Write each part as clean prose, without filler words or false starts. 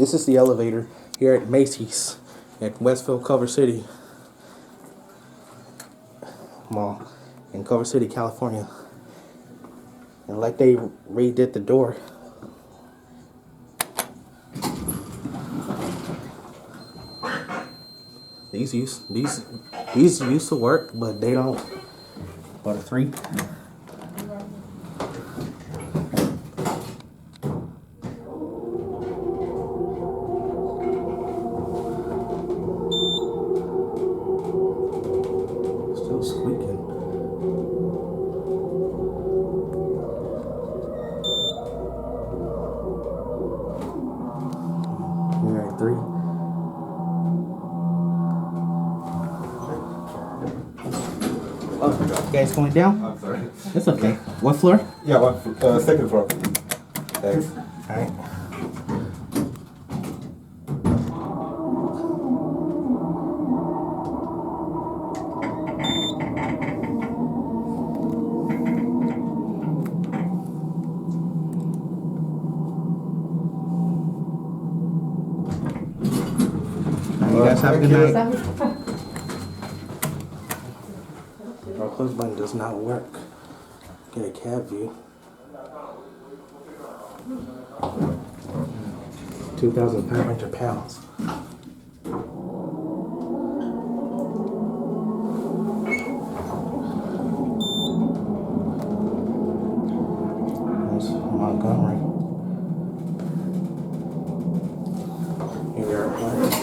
This is the elevator here at Macy's at Westfield Culver City Mall in Culver City, California. And like they redid the door. These used to work, but they don't. But a 3. Still squeaking. Here at 3. Oh, you guys going down? I'm sorry. It's okay. What floor? Yeah, second floor. Thanks. Alright. You guys have a good night. Our close button does not work. Get a cab view. 2,500 pounds. That's Montgomery. Here are lights.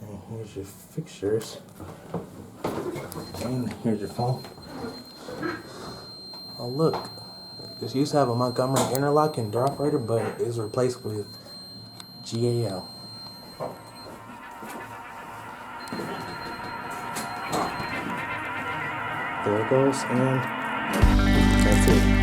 And here's your fixtures. And here's your phone. Oh look, this used to have a Montgomery interlock and door operator, but it's replaced with GAL. There it goes, and that's it.